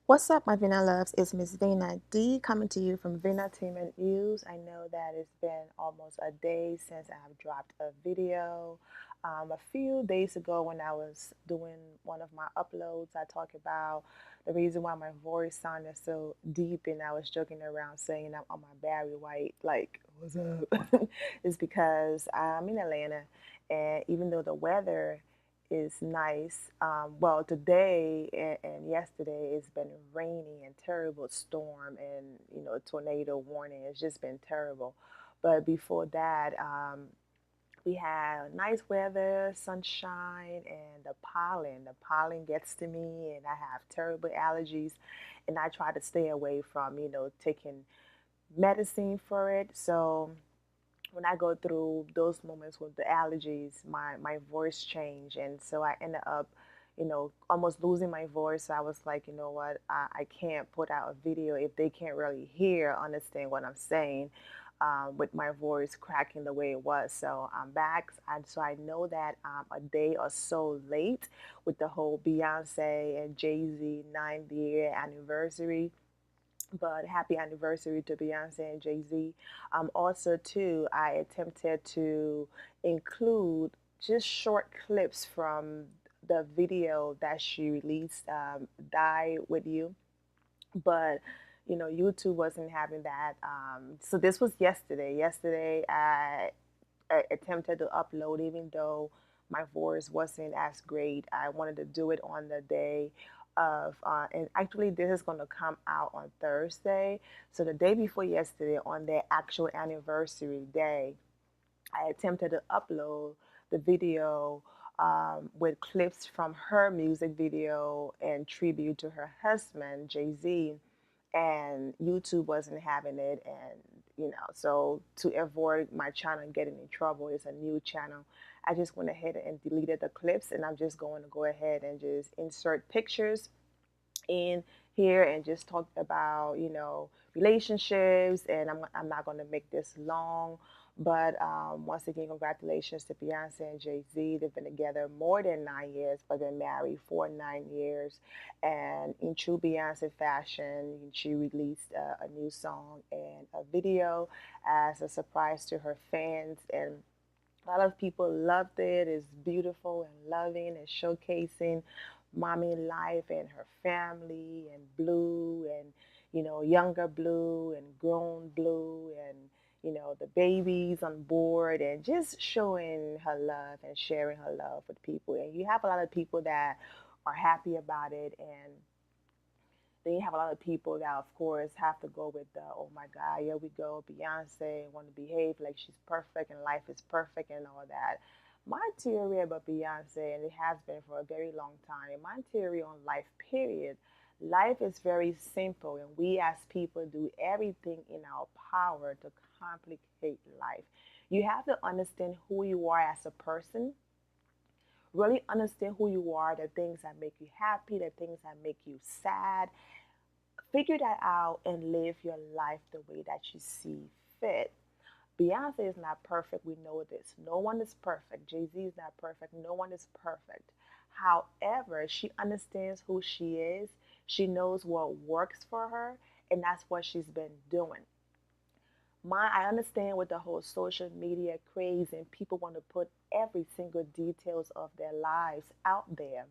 What's up, my Vina loves? It's Miss Vina D coming to you from Vina Team and News. I know that it's been almost a day since I have dropped a video. A few days ago, when I was doing one of my uploads, I talked about the reason why my voice sounded so deep, and I was joking around saying I'm on my Barry White, like, what's up? It's because I'm in Atlanta, and even though the weather is nice. Well, today and yesterday it's been rainy and terrible storm and tornado warning. It's just been terrible. But before that, we had nice weather, sunshine, and the pollen. The pollen gets to me, and I have terrible allergies, and I try to stay away from taking medicine for it. So when I go through those moments with the allergies, my voice changed, and so I ended up, almost losing my voice. So I was like, you know what, I can't put out a video if they can't really hear, understand what I'm saying, with my voice cracking the way it was. So I'm back, and so I know that a day or so late with the whole Beyonce and Jay-Z 9th year anniversary, but happy anniversary to Beyonce and Jay-Z. Also, too, I attempted to include just short clips from the video that she released, Die With You, but YouTube wasn't having that. So this was yesterday. Yesterday, I attempted to upload, even though my voice wasn't as great. I wanted to do it on the day of, and actually, this is going to come out on Thursday. So the day before yesterday, on their actual anniversary day, I attempted to upload the video with clips from her music video and tribute to her husband, Jay Z, and YouTube wasn't having it. And, so to avoid my channel getting in trouble, it's a new channel. I just went ahead and deleted the clips, and I'm just going to go ahead and just insert pictures in here and just talk about relationships, and I'm not going to make this long, but once again, congratulations to Beyonce and Jay-Z. They've been together more than 9 years, but been married for 9 years. And in true Beyonce fashion, she released a new song and a video as a surprise to her fans, and a lot of people loved it. It's beautiful and loving and showcasing mommy life and her family, and Blue, and younger Blue and grown Blue, and the babies on board, and just showing her love and sharing her love with people. And you have a lot of people that are happy about it, and then you have a lot of people that, of course, have to go with the, oh my God, here we go, Beyonce, want to behave like she's perfect and life is perfect and all that. My theory about Beyonce, and it has been for a very long time, my theory on life, period, life is very simple, and we as people do everything in our power to complicate life. You have to understand who you are as a person, really understand who you are, the things that make you happy, the things that make you sad. Figure that out and live your life the way that you see fit. Beyonce is not perfect. We know this. No one is perfect. Jay-Z is not perfect. No one is perfect. However, she understands who she is. She knows what works for her, and that's what she's been doing. I understand with the whole social media craze, and people want to put every single details of their lives out there.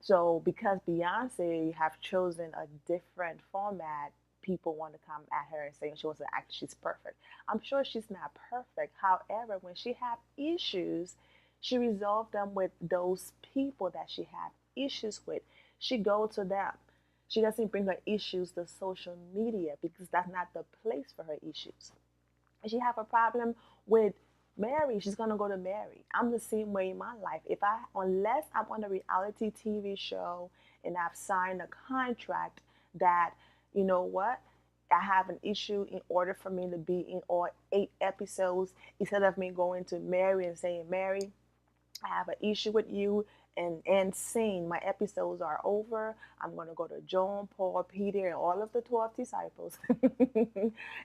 So because Beyonce have chosen a different format, people want to come at her and saying she wants to act she's perfect. I'm sure she's not perfect. However, when she have issues, she resolve them with those people that she have issues with. She go to them. She doesn't bring her issues to social media because that's not the place for her issues. If she have a problem with Mary, she's gonna go to Mary. I'm the same way in my life. Unless I'm on a reality TV show and I've signed a contract that, you know what, I have an issue, in order for me to be in all 8 episodes, instead of me going to Mary and saying, Mary, I have an issue with you, and saying my episodes are over, I'm going to go to John, Paul, Peter, and all of the 12 disciples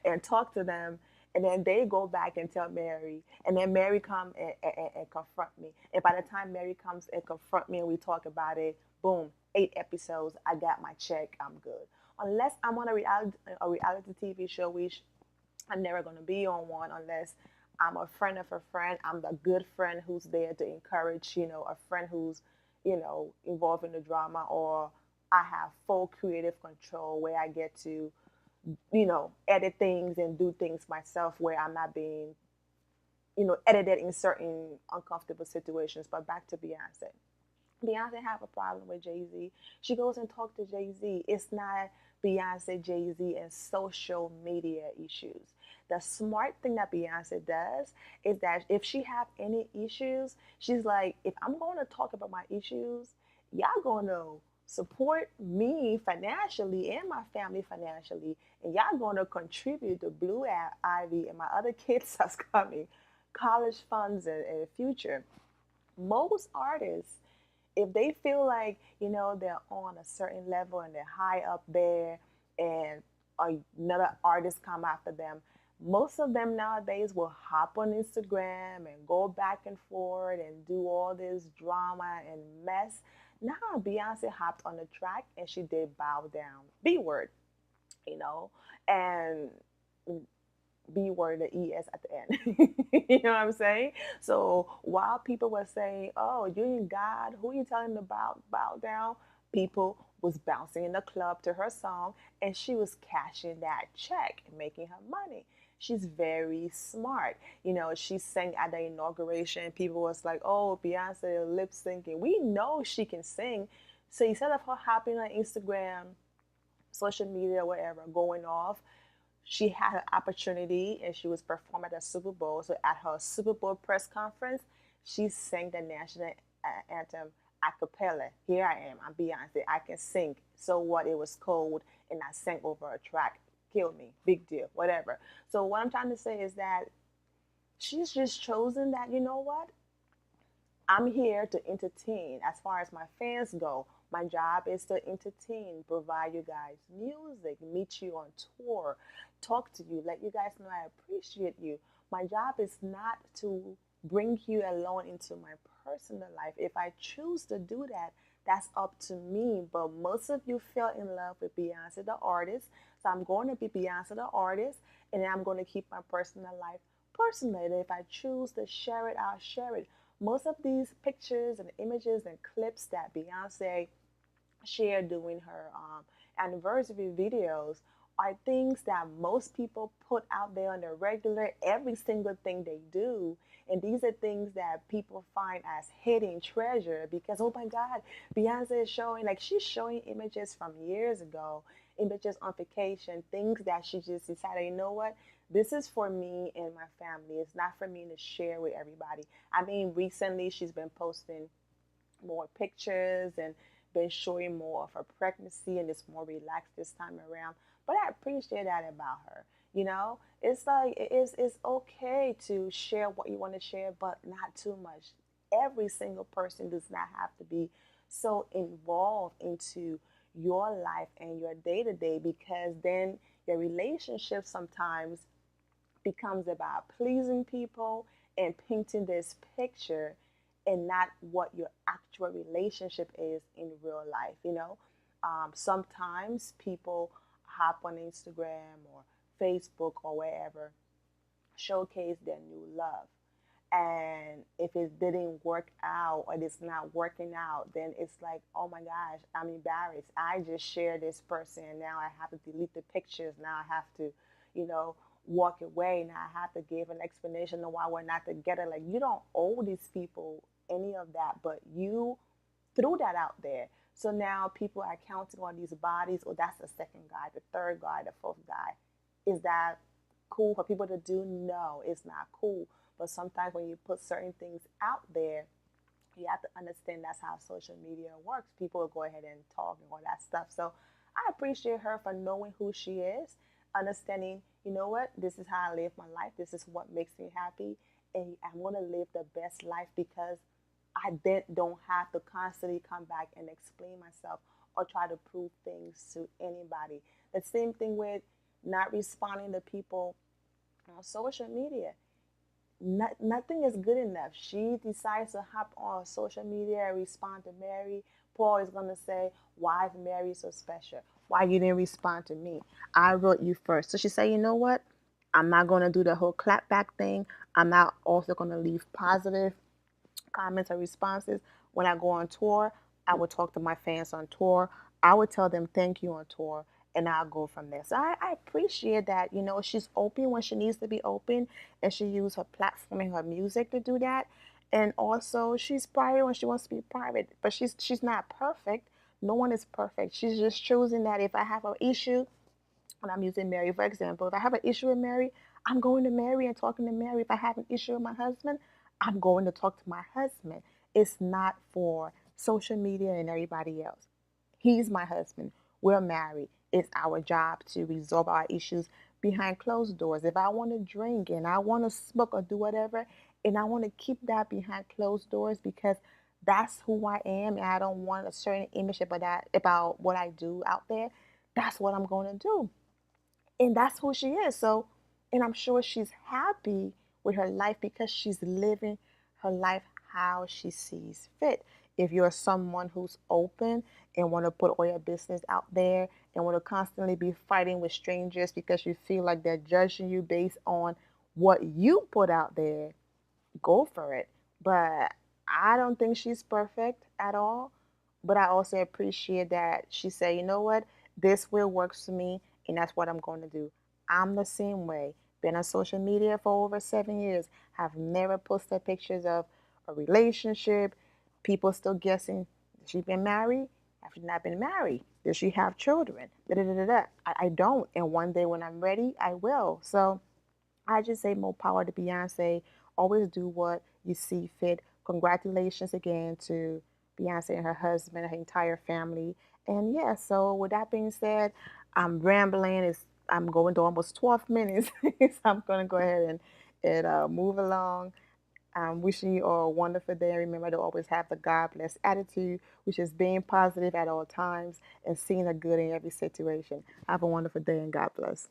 and talk to them And then they go back and tell Mary, and then Mary come and confront me. And by the time Mary comes and confront me and we talk about it, boom, 8 episodes, I got my check, I'm good. Unless I'm on a reality TV show, which I'm never gonna be on one unless I'm a friend of a friend. I'm the good friend who's there to encourage, a friend who's, involved in the drama, or I have full creative control where I get to, edit things and do things myself where I'm not being, edited in certain uncomfortable situations. But back to Beyonce. Beyonce have a problem with Jay-Z. She goes and talk to Jay-Z. It's not Beyonce, Jay-Z, and social media issues. The smart thing that Beyonce does is that if she have any issues, she's like, if I'm going to talk about my issues, y'all going to support me financially and my family financially, and y'all going to contribute to Blue Ivy and my other kids that's coming, college funds and future. Most artists, if they feel like they're on a certain level and they're high up there, and another artist come after them, most of them nowadays will hop on Instagram and go back and forth and do all this drama and mess. Now Beyonce hopped on the track and she did bow down, B word, you know and B word, the ES at the end. You know what I'm saying? So while people were saying, oh, you ain't God, who you telling to bow down? People was bouncing in the club to her song, and she was cashing that check and making her money. She's very smart. She sang at the inauguration. People was like, oh, Beyonce lip syncing. We know she can sing. So instead of her hopping on Instagram, social media, whatever, going off, she had an opportunity and she was performing at the Super Bowl. So at her Super Bowl press conference, she sang the national anthem a cappella. Here I am, I'm Beyonce, I can sing. So what? It was cold and I sang over a track. Kill me, big deal, whatever. So what I'm trying to say is that she's just chosen that, you know what? I'm here to entertain. As far as my fans go, my job is to entertain, provide you guys music, meet you on tour, talk to you, let you guys know I appreciate you. My job is not to bring you alone into my personal life. If I choose to do that, that's up to me. But most of you fell in love with Beyonce, the artist. So I'm going to be Beyonce, the artist, and then I'm going to keep my personal life personal. And if I choose to share it, I'll share it. Most of these pictures and images and clips that Beyonce shared during her anniversary videos are things that most people put out there on the regular, every single thing they do. And these are things that people find as hidden treasure because, oh my God, Beyonce is showing, like she's showing images from years ago, images on vacation, things that she just decided, you know what, this is for me and my family. It's not for me to share with everybody. I mean, recently she's been posting more pictures and been showing more of her pregnancy, and it's more relaxed this time around. But I appreciate that about her. It's like it's okay to share what you want to share, but not too much. Every single person does not have to be so involved into your life and your day to day, because then your relationship sometimes becomes about pleasing people and painting this picture and not what your actual relationship is in real life. Sometimes people hop on Instagram or Facebook or wherever, showcase their new love. And if it didn't work out or it's not working out, then it's like, oh my gosh, I'm embarrassed. I just shared this person and now I have to delete the pictures. Now I have to, you know, walk away. Now I have to give an explanation of why we're not together. Like, you don't owe these people any of that, but you threw that out there. So now people are counting on these bodies. Oh, that's the second guy, the third guy, the fourth guy. Is that cool for people to do? No, it's not cool. But sometimes when you put certain things out there, you have to understand that's how social media works. People will go ahead and talk and all that stuff. So I appreciate her for knowing who she is, understanding, you know what, this is how I live my life. This is what makes me happy. And I'm going to live the best life because I then don't have to constantly come back and explain myself or try to prove things to anybody. The same thing with not responding to people on social media. Nothing is good enough. She decides to hop on social media and respond to Mary. Paul is going to say, why is Mary so special? Why you didn't respond to me? I wrote you first. So she said, you know what? I'm not going to do the whole clap back thing. I'm not also going to leave positive comments or responses. When I go on tour, I would talk to my fans on tour. I would tell them thank you on tour, and I'll go from there. So I appreciate that. You know, she's open when she needs to be open, and she uses her platform and her music to do that. And also, she's private when she wants to be private, but she's not perfect. No one is perfect. She's just choosing that if I have an issue, and I'm using Mary for example. If I have an issue with Mary, I'm going to Mary and talking to Mary. If I have an issue with my husband, I'm going to talk to my husband. It's not for social media and everybody else. He's my husband. We're married. It's our job to resolve our issues behind closed doors. If I want to drink and I want to smoke or do whatever, and I want to keep that behind closed doors because that's who I am, and I don't want a certain image about what I do out there, that's what I'm going to do, and that's who she is. So, and I'm sure she's happy with her life because she's living her life how she sees fit. If you're someone who's open and want to put all your business out there and want to constantly be fighting with strangers because you feel like they're judging you based on what you put out there, go for it. But I don't think she's perfect at all. But I also appreciate that she said, you know what, this will works for me, and that's what I'm going to do. I'm the same way. Been on social media for over 7 years. Have never posted pictures of a relationship. People still guessing, has she been married? Has she not been married? Does she have children? Da, da, da, da, da. I don't. And one day when I'm ready, I will. So I just say more power to Beyonce. Always do what you see fit. Congratulations again to Beyonce and her husband and her entire family. And yeah, so with that being said, I'm rambling. I'm going to almost 12 minutes. So I'm going to go ahead and move along. I'm wishing you all a wonderful day. Remember to always have the God bless attitude, which is being positive at all times and seeing the good in every situation. Have a wonderful day and God bless.